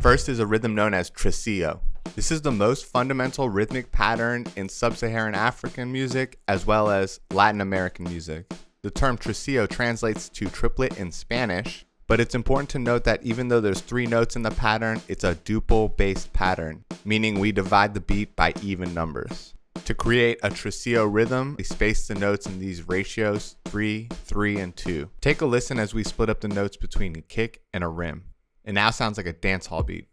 First is a rhythm known as tresillo. This is the most fundamental rhythmic pattern in sub-Saharan African music as well as Latin American music. The term tresillo translates to triplet in Spanish, but it's important to note that even though there's 3 notes in the pattern, it's a duple-based pattern, meaning we divide the beat by even numbers. To create a tresillo rhythm, we space the notes in these ratios 3, 3, and 2. Take a listen as we split up the notes between a kick and a rim. It now sounds like a dance hall beat.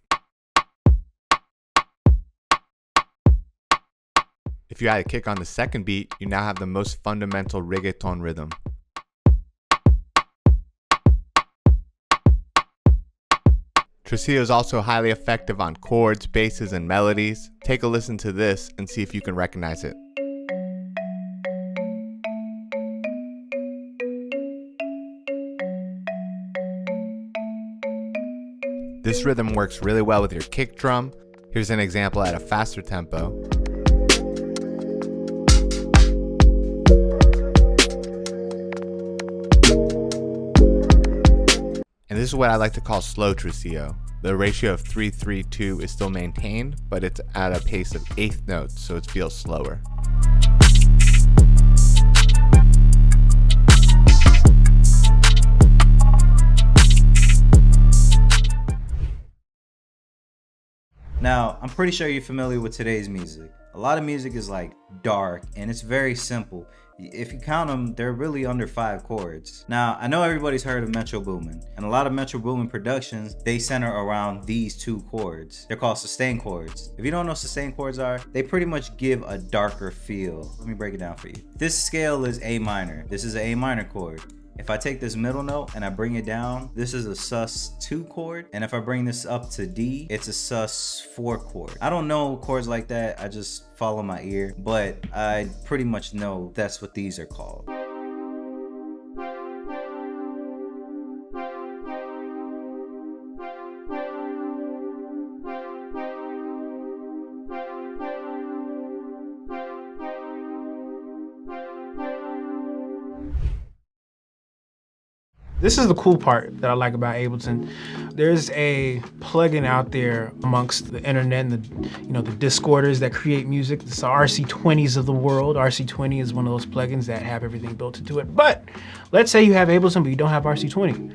If you add a kick on the second beat, you now have the most fundamental reggaeton rhythm. Tresillo is also highly effective on chords, basses, and melodies. Take a listen to this and see if you can recognize it. This rhythm works really well with your kick drum. Here's an example at a faster tempo. And this is what I like to call slow tresillo. The ratio of 3-3-2 is still maintained, but it's at a pace of 1/8 notes, so it feels slower. Now, I'm pretty sure you're familiar with today's music. A lot of music is like dark and it's very simple. If you count them, they're really under 5 chords. Now, I know everybody's heard of Metro Boomin, and a lot of Metro Boomin productions, they center around these 2 chords. They're called sustain chords. If you don't know what sustain chords are, they pretty much give a darker feel. Let me break it down for you. This scale is A minor. This is an A minor chord. If I take this middle note and I bring it down, this is a sus2 chord. And if I bring this up to D, it's a sus4 chord. I don't know chords like that. I just follow my ear, but I pretty much know that's what these are called. This is the cool part that I like about Ableton. There's a plugin out there amongst the internet and the Discorders that create music. It's the RC20s of the world. RC20 is one of those plugins that have everything built into it. But let's say you have Ableton, but you don't have RC20.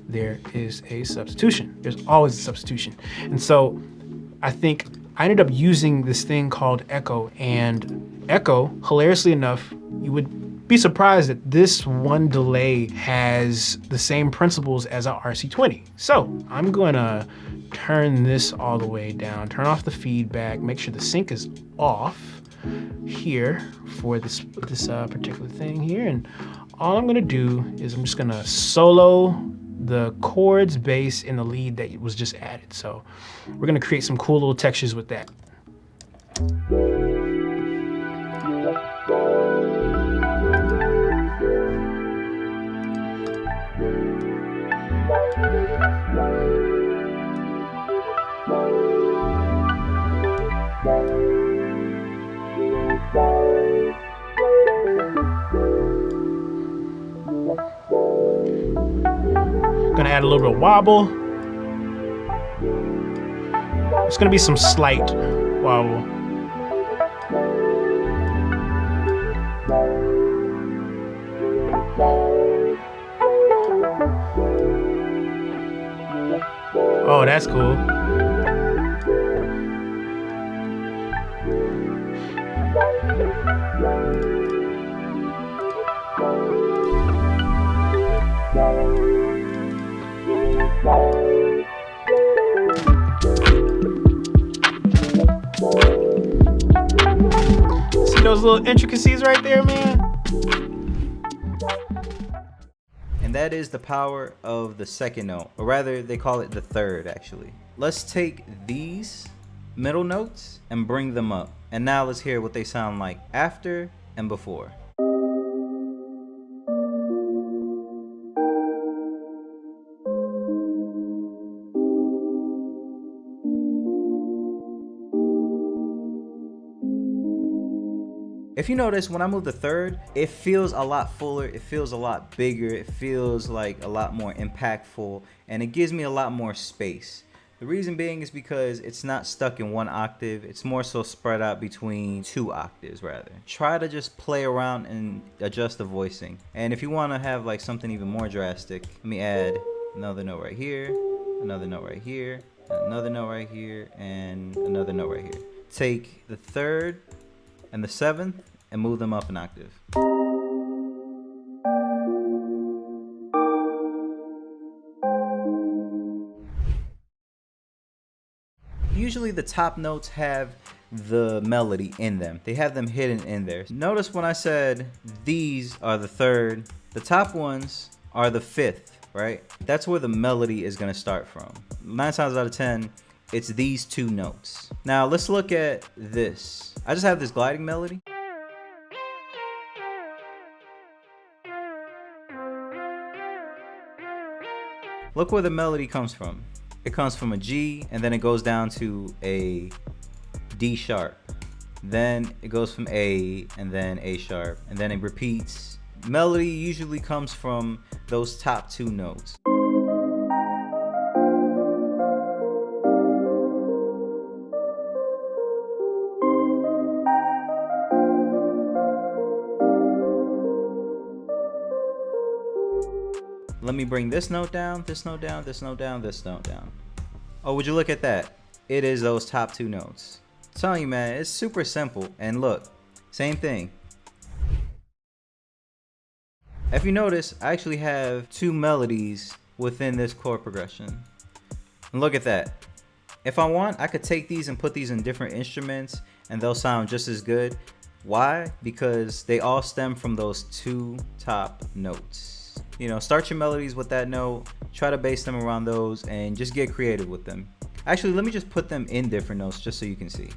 There is a substitution. There's always a substitution. And so I think I ended up using this thing called Echo, and Echo, hilariously enough, you would be surprised that this one delay has the same principles as our RC20. So I'm gonna turn this all the way down, turn off the feedback, make sure the sync is off here for this particular thing here. And all I'm gonna do is I'm just gonna solo the chords, bass, and the lead that was just added. So we're gonna create some cool little textures with that. Gonna add a little bit of wobble. It's gonna be some slight wobble. Oh, that's cool. See those little intricacies right there, man? And that is the power of the second note, or rather they call it the third actually. Let's take these middle notes and bring them up. And now let's hear what they sound like after and before. If you notice, when I move the third, it feels a lot fuller, it feels a lot bigger, it feels like a lot more impactful, and it gives me a lot more space. The reason being is because it's not stuck in one octave. It's more so spread out between 2 octaves rather. Try to just play around and adjust the voicing. And if you want to have like something even more drastic, let me add another note right here, another note right here, another note right here, and another note right here. Take the 3rd and the 7th and move them up an octave. Usually the top notes have the melody in them. They have them hidden in there. Notice when I said these are the 3rd, the top ones are the 5th, right? That's where the melody is gonna start from. 9 times out of 10, it's these 2 notes. Now let's look at this. I just have this gliding melody. Look where the melody comes from. It comes from a G, and then it goes down to a D sharp. Then it goes from A, and then A sharp, and then it repeats. Melody usually comes from those top 2 notes. Let me bring this note down, this note down, this note down, this note down. Oh, would you look at that? It is those top 2 notes. I'm telling you, man, it's super simple. And look, same thing. If you notice, I actually have 2 melodies within this chord progression. And look at that. If I want, I could take these and put these in different instruments and they'll sound just as good. Why? Because they all stem from those 2 top notes. You know, start your melodies with that note, try to base them around those, and just get creative with them. Actually, let me just put them in different notes just so you can see.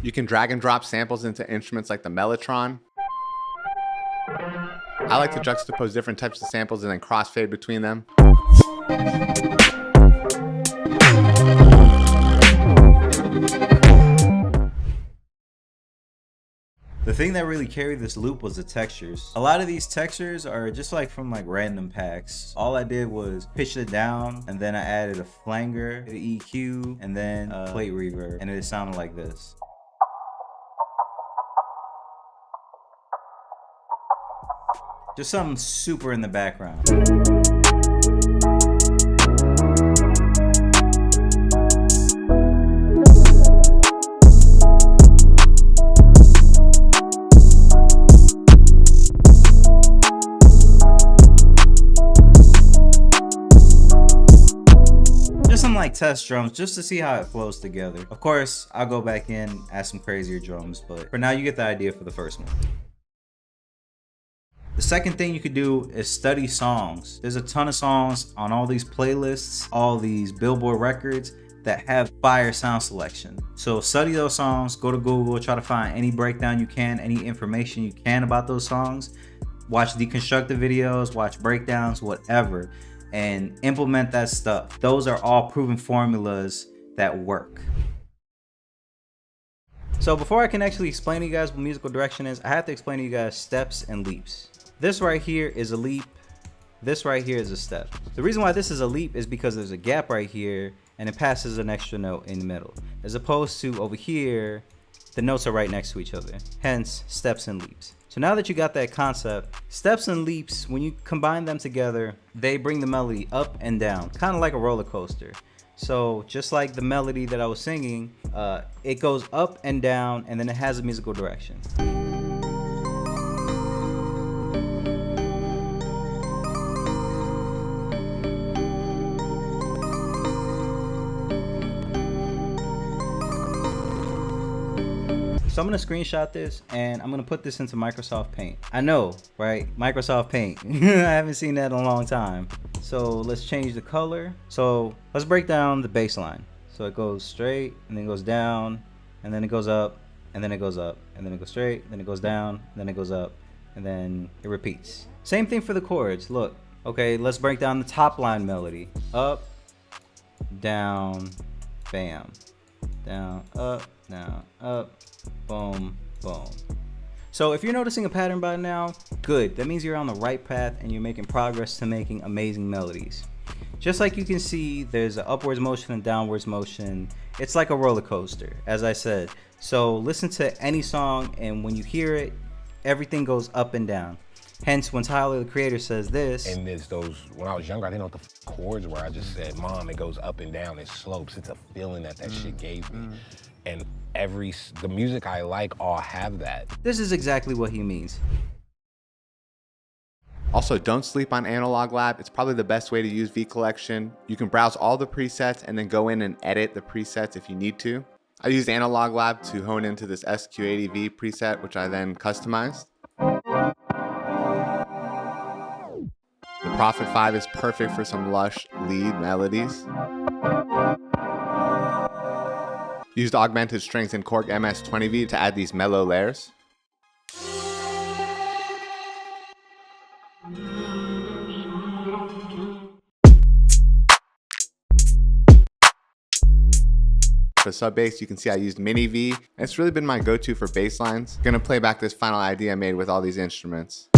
You can drag and drop samples into instruments like the mellotron. I like to juxtapose different types of samples and then crossfade between them. The thing that really carried this loop was the textures. A lot of these textures are just like from like random packs. All I did was pitch it down, and then I added a flanger, an EQ, and then a plate reverb, and it sounded like this. Just something super in the background. Just some like test drums just to see how it flows together. Of course, I'll go back in, add some crazier drums, but for now you get the idea for the first one. The second thing you could do is study songs. There's a ton of songs on all these playlists, all these Billboard records that have fire sound selection. So study those songs, go to Google, try to find any breakdown you can, any information you can about those songs. Watch deconstructive videos, watch breakdowns, whatever, and implement that stuff. Those are all proven formulas that work. So before I can actually explain to you guys what musical direction is, I have to explain to you guys steps and leaps. This right here is a leap. This right here is a step. The reason why this is a leap is because there's a gap right here and it passes an extra note in the middle. As opposed to over here, the notes are right next to each other. Hence, steps and leaps. So now that you got that concept, steps and leaps, when you combine them together, they bring the melody up and down, kind of like a roller coaster. So just like the melody that I was singing, it goes up and down and then it has a musical direction. So I'm gonna screenshot this and I'm gonna put this into Microsoft Paint. I know, right? Microsoft Paint. I haven't seen that in a long time. So let's change the color. So let's break down the bass line. So it goes straight and then goes down and then it goes up and then it goes up, and then it goes straight, then it goes down, then it goes up, and then it repeats. Same thing for the chords. Look, okay, let's break down the top line melody. Up, down, bam, down, up, boom, boom. So if you're noticing a pattern by now, good. That means you're on the right path and you're making progress to making amazing melodies. Just like you can see, there's an upwards motion and downwards motion. It's like a roller coaster, as I said. So listen to any song, and when you hear it, everything goes up and down. Hence, when Tyler, the creator, says this. And there's those, when I was younger, I didn't know what the chords were. I just said, Mom, it goes up and down, it slopes. It's a feeling that shit gave me. And the music I like all have that. This is exactly what he means. Also, don't sleep on Analog Lab. It's probably the best way to use V Collection. You can browse all the presets and then go in and edit the presets if you need to. I used Analog Lab to hone into this SQ80V preset, which I then customized. The Prophet 5 is perfect for some lush lead melodies. Used augmented strings in Korg MS-20V to add these mellow layers. For sub bass, you can see I used Mini V. And it's really been my go-to for bass lines. Gonna play back this final idea I made with all these instruments.